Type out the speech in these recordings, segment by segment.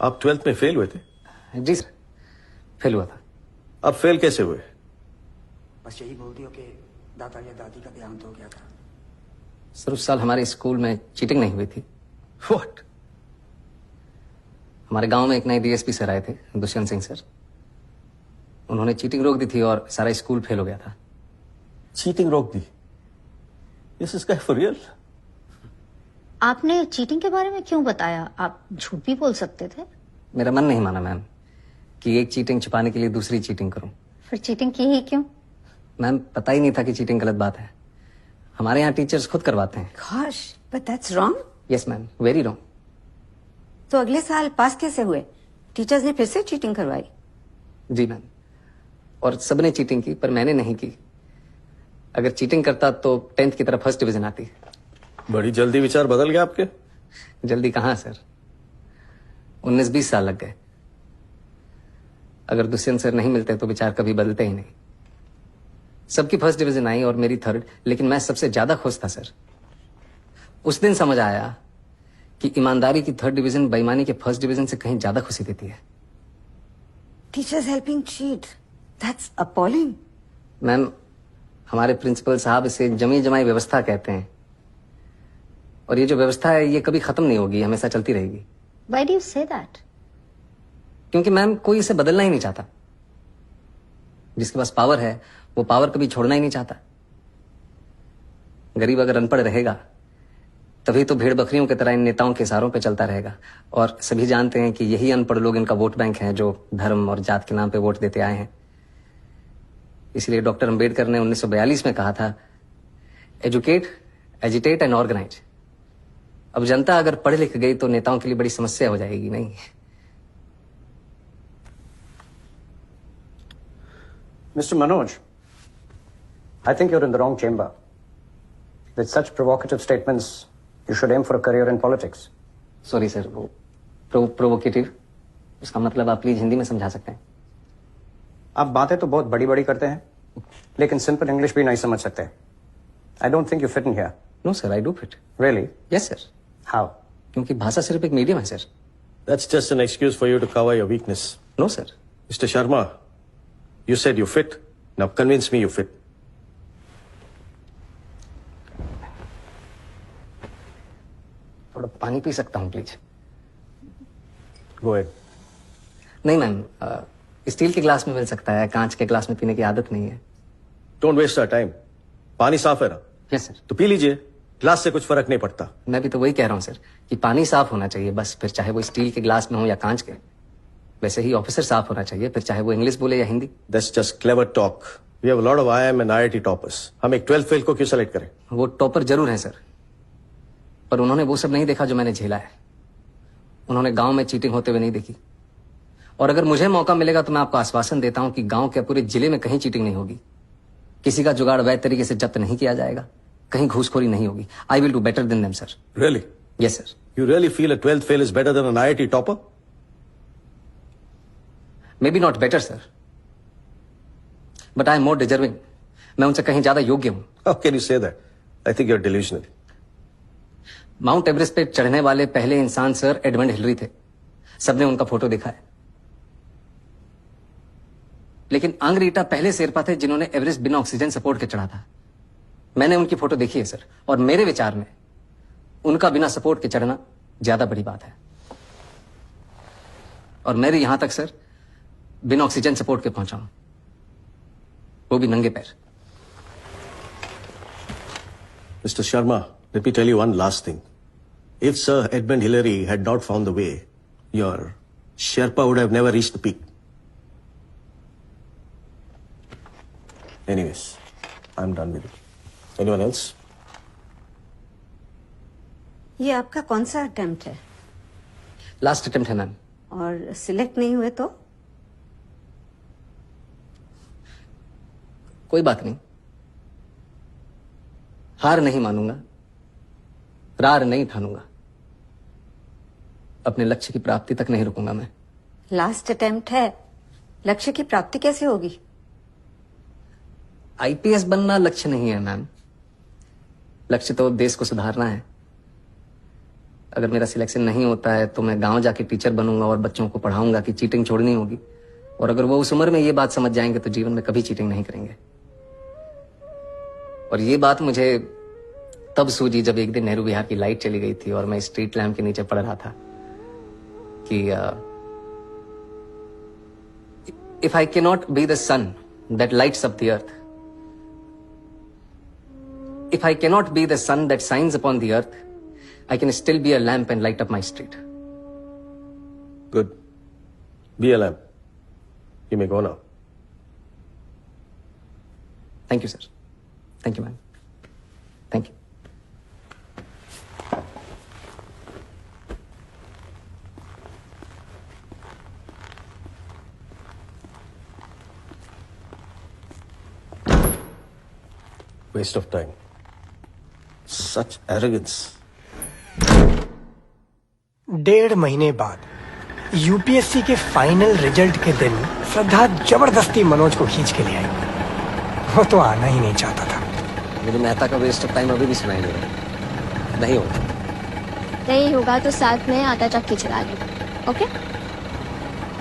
आप 12th में fail हुए थे? जी सर, फेल हुआ था। अब फेल कैसे हुए? बस यही बोल दियो कि दादा या दादी का देहांत हो गया था। सर उस साल हमारे स्कूल में चीटिंग नहीं हुई थी। व्हाट? हमारे गांव में एक नए डीएसपी सर आए थे, दुष्यंत सिंह सर। उन्होंने चीटिंग रोक दी थी और सारा स्कूल फेल हो गया था। चीटिंग रोक दी? This is guy for real? आपने चीटिंग के बारे में क्यों बताया? आप झूठ भी बोल सकते थे। मेरा मन नहीं माना मैम कि एक चीटिंग छुपाने के लिए दूसरी चीटिंग करूं। फिर चीटिंग की ही क्यों? मैम पता ही नहीं था कि चीटिंग गलत बात है। हमारे यहाँ टीचर्स खुद करवाते हैं। Gosh, but that's wrong. Yes ma'am, very wrong. तो अगले साल पास कैसे हुए? टीचर्स ने फिर से चीटिंग करवाई? जी मैम, और सबने चीटिंग की पर मैंने नहीं की। अगर चीटिंग करता तो 10th की तरफ फर्स्ट डिवीजन आती। बड़ी जल्दी विचार बदल गया आपके। जल्दी कहाँ सर, 19-20 साल लग गए। अगर दुष्यंत सर नहीं मिलते तो विचार कभी बदलते ही नहीं। सबकी फर्स्ट डिवीजन आई और मेरी थर्ड, लेकिन मैं सबसे ज्यादा खुश था सर। उस दिन समझ आया कि ईमानदारी की थर्ड डिवीजन बेईमानी के फर्स्ट डिवीजन से कहीं ज्यादा खुशी देती है। Teachers helping cheat. That's appalling. Ma'am हमारे प्रिंसिपल साहब इसे जमी जमाई व्यवस्था कहते हैं, और ये जो व्यवस्था है ये कभी खत्म नहीं होगी, हमेशा चलती रहेगी। Why do you say that? क्योंकि मैम कोई इसे बदलना ही नहीं चाहता। जिसके पास पावर है वो पावर कभी छोड़ना ही नहीं चाहता। गरीब अगर अनपढ़ रहेगा तभी तो भेड़ बकरियों की तरह इन नेताओं के इशारों पे चलता रहेगा। और सभी जानते हैं कि यही अनपढ़ लोग इनका वोट बैंक हैं जो धर्म और जात के नाम पे वोट देते आए हैं। इसलिए डॉक्टर अंबेडकर ने 1942 में कहा था, एजुकेट, एजिटेट एंड ऑर्गेनाइज। अब जनता अगर पढ़ लिख गई तो नेताओं के लिए बड़ी समस्या हो जाएगी। नहीं, Mr. Manoj, I think you're in the wrong chamber. With such provocative statements, you should aim for a career in politics. Sorry sir, वो प्रोवोकेटिव, उसका मतलब आप प्लीज हिंदी में समझा सकते हैं? आप बातें तो बहुत बड़ी बड़ी करते हैं, लेकिन सिंपल इंग्लिश भी नहीं समझ सकते। I don't think you fit in here. No sir, I do fit. Really? Yes sir, How? क्योंकि भाषा सिर्फ एक मीडियम है सर। That's just an excuse for you to cover your weakness. No sir. Mr. Sharma, you said you fit. Now convince me you fit. थोड़ा पानी P सकता हूँ प्लीज? Go ahead. नहीं मैम, स्टील के ग्लास में मिल सकता है, कांच के ग्लास में पीने की आदत नहीं है। Don't waste our time. पानी साफ है ना? Yes sir. तो पी लीजिए, ग्लास से कुछ फर्क नहीं पड़ता। मैं भी तो वही कह रहा हूँ सर कि पानी साफ होना चाहिए बस, फिर चाहे वो स्टील के ग्लास में हो या कांच के। वैसे ही ऑफिसर साफ होना चाहिए, फिर चाहे वो इंग्लिश बोले या Hindi. That's just clever talk. We have a lot of IIM and IIT toppers. हम एक 12th फेल को क्यों सेलेक्ट करें? वो टॉपर जरूर है सर, पर उन्होंने वो सब नहीं देखा जो मैंने झेला है। उन्होंने गांव में चीटिंग होते हुए नहीं देखी। और अगर मुझे मौका मिलेगा तो मैं आपको आश्वासन देता हूं कि गांव के पूरे जिले में कहीं चीटिंग नहीं होगी। किसी का जुगाड़ वैध तरीके से जब्त नहीं किया जाएगा, कहीं घूसखोरी नहीं होगी। I will do better than them sir. Really? Yes sir. You really feel a 12th fail is better than an IIT topper? May be not better sir, but I am more deserving. मैं उनसे कहीं ज्यादा योग्य हूं। How can you say that? I think you're delusional. Mount Everest पे चढ़ने वाले पहले इंसान सर एडमंड हिलरी थे। सबने उनका फोटो देखा है। लेकिन आंग रीटा पहले शेरपा थे जिन्होंने एवरेस्ट बिना ऑक्सीजन सपोर्ट के चढ़ा था। मैंने उनकी फोटो देखी है सर, और मेरे विचार में उनका बिना सपोर्ट के चढ़ना ज्यादा बड़ी बात है। और मेरे यहां तक सर बिना ऑक्सीजन सपोर्ट के पहुंचा हूं, वो भी नंगे पैर। Mr. Sharma, let me tell you one last thing. If Sir Edmund Hillary had not found the way, your Sherpa would have never reached the peak. Anyways, I'm done with it. Anyone else? ये आपका कौन सा attempt है? Last attempt है ma'am. और select नहीं हुए तो? कोई बात नहीं, हार नहीं मानूंगा, रार नहीं ठानूंगा, अपने लक्ष्य की प्राप्ति तक नहीं रुकूंगा मैं। लास्ट अटेम्प्ट है, लक्ष्य की प्राप्ति कैसे होगी? आईपीएस बनना लक्ष्य नहीं है मैम, लक्ष्य तो देश को सुधारना है। अगर मेरा सिलेक्शन नहीं होता है तो मैं गांव जाके टीचर बनूंगा और बच्चों को पढ़ाऊंगा कि चीटिंग छोड़नी होगी। और अगर वो उस उम्र में ये बात समझ जाएंगे तो जीवन में कभी चीटिंग नहीं करेंगे। और ये बात मुझे तब सूझी जब एक दिन नेहरू विहार की लाइट चली गई थी और मैं स्ट्रीट लैम्प के नीचे पड़ रहा था कि if I cannot be the sun that lights up the earth, if I cannot be the sun that shines upon the earth, I can still be a lamp and light up my street. Good. Be a lamp. You may go now. Thank you, sir. Thank you, ma'am. Thank you. Waste of time. Such arrogance. 1.5 महीने बाद UPSC के final result के दिन श्रद्धा जबरदस्ती मनोज को खींच के ले आई। वो तो आना ही नहीं चाहता था। मुझे मेहता का वेस्ट ऑफ टाइम अभी भी सुनाई नहीं रहा। नहीं होगा। नहीं होगा तो साथ में आटा चक्की चला लो। ओके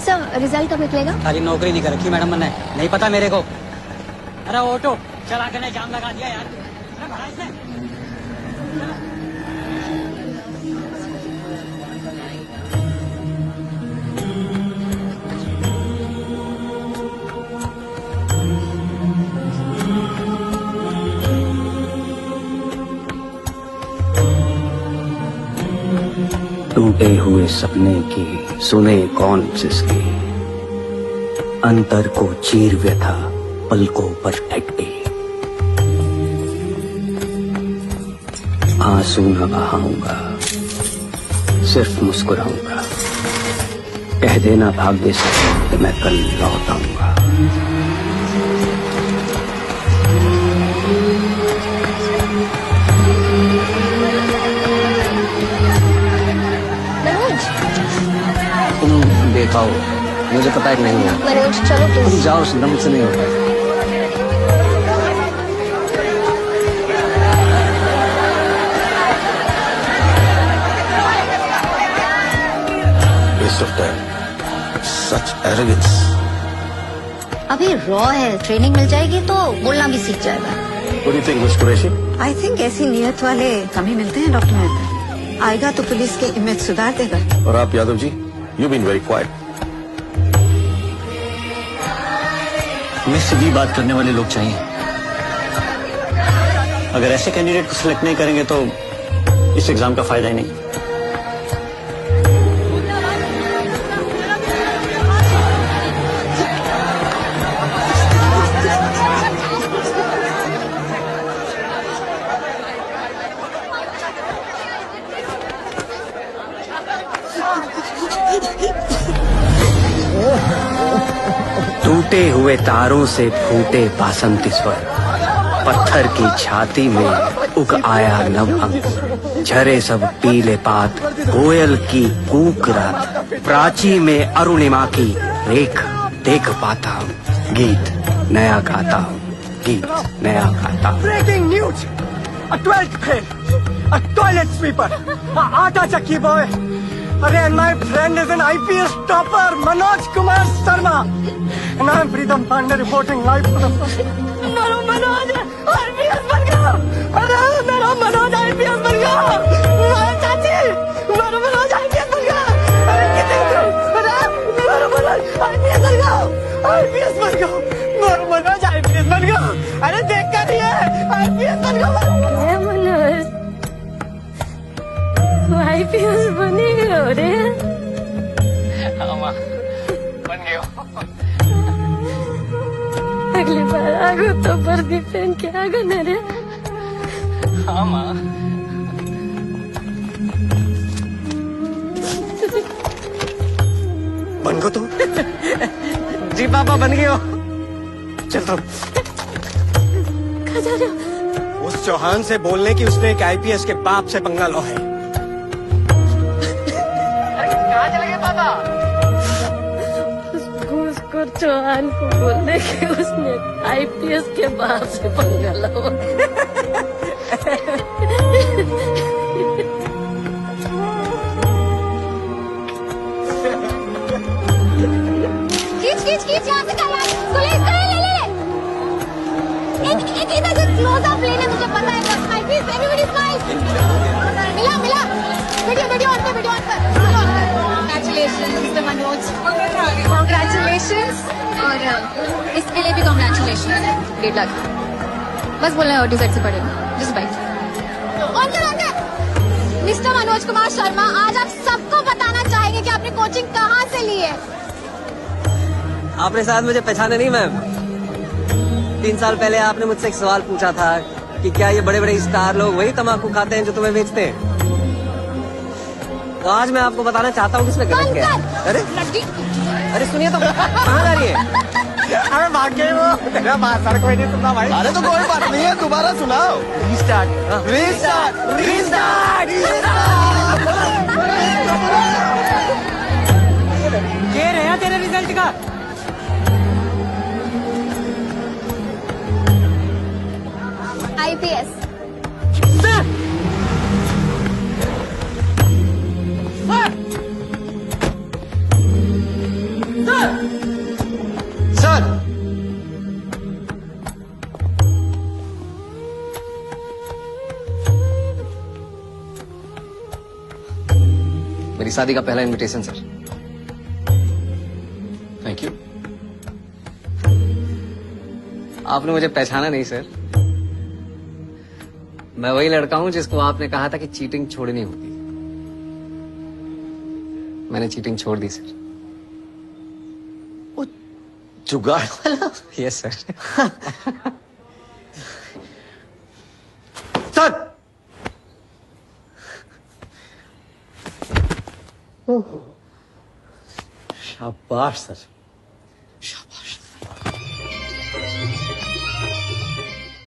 सर, रिजल्ट कब निकलेगा? खाली नौकरी नहीं कर रखी मैडम ने, नहीं पता मेरे को। अरे ऑटो चला के जाम लगा दिया यार। अरे भरा इसने। टूटे हुए सपने की सुने कौन जिसकी, अंतर को चीर व्यथा पलकों पर ठटके। आंसू न बहाऊंगा, सिर्फ मुस्कुराऊंगा। कह देना भाग्य से कि मैं कल लौट आऊंगा। मनोज, तुम देखाओ, मुझे पता है कि नहीं है। मनोज चलो तुम प्लीज। जाओ, दम से नहीं होता। Waste of time. Such arrogance. अभी रॉ है, ट्रेनिंग मिल जाएगी तो बोलना भी सीख जाएगा। What do you think, Miss Qureshi? I think ऐसी नियत वाले कम ही मिलते हैं डॉक्टर मेहता। आएगा तो पुलिस की इमेज सुधार देगा। और आप Yadav ji, you've been very quiet. हमें सीधी बात करने वाले लोग चाहिए। अगर ऐसे कैंडिडेट को सिलेक्ट नहीं करेंगे तो इस एग्जाम का फायदा ही नहीं। टूटे हुए तारों से फूटे बासंती स्वर, पत्थर की छाती में उग आया नव अंकुर। झरे सब पीले पात, कोयल की कूक रात, प्राची में अरुणिमा की रेख देख पाता हूँ। गीत नया गाता हूँ, गीत नया गाता हूँ। Breaking news, a 12th fail, a toilet sweeper, a आटा चक्की बॉय। अरे and my friend is an IPS topper, Manoj Kumar Sharma. And I am Pritam Pandey reporting live for the first. मेरा मनोज IPS बन गया। अरे मेरा Manoj IPS बन गया। अरे चाची, मेरा मनोज IPS बन गया। अरे कितने अरे मेरा मनोज IPS बन गया। IPS बन गया। मेरा मनोज IPS बन गया। अरे देख कर ये IPS बन गया। मनोज आईपीएस बने हो रे। अगली बार आगो तो वर्दी पहन के आगो न रे। हाँ माँ। बन गो तुम? जी पापा बन गए हो। चल तुम। कहाँ जा रहे हो? उस चौहान से बोलने की उसने एक आईपीएस के बाप से पंगा लो है। कहाँ चले गए पापा? उसको चौहान को बोलने के उसने आईपीएस के बाप से पंगा लो। खींच यहाँ से कर यार। पुलिस करे, ले ले ले। एक इधर से क्लोज अप लेने, मुझे पता है बस। Smile please, everybody smile. मिला वीडियो ऑन कर, वीडियो ऑन कर। Congratulations mister Manoj, congratulations. और इसके लिए भी कांग्रेचुलेशंस। Great luck. बस बोलना है ऑडियो सेट से पढ़ेगा, जस्ट बाइट। ऑन कर। मिस्टर मनोज कुमार शर्मा, आज आप सबको बताना चाहेंगे कि आपने कोचिंग कहाँ से ली है। आपने शायद मुझे पहचाना नहीं मैम। 3 साल पहले आपने मुझसे एक सवाल पूछा था कि क्या ये बड़े बड़े स्टार लोग वही तम्बाकू खाते हैं जो तुम्हें बेचते हैं। तो आज मैं आपको बताना चाहता हूँ कि इसमें गलत क्या है। अरे सुनिए तो, कहाँ जा रही है? अरे भाग गए वो, तेरा बात कोई नहीं सुनना भाई। अरे तो कोई बात नहीं है, दोबारा सुनाओ। ये रहा तेरे रिजल्ट का। IPS। सर, मेरी शादी का पहला इनविटेशन सर। Thank you. आपने मुझे पहचाना नहीं सर। मैं वही लड़का हूं जिसको आपने कहा था कि चीटिंग छोड़नी होगी। मैंने चीटिंग छोड़ दी सर। जुगाड़ वाला। Yes sir. सर, शाबाश सर।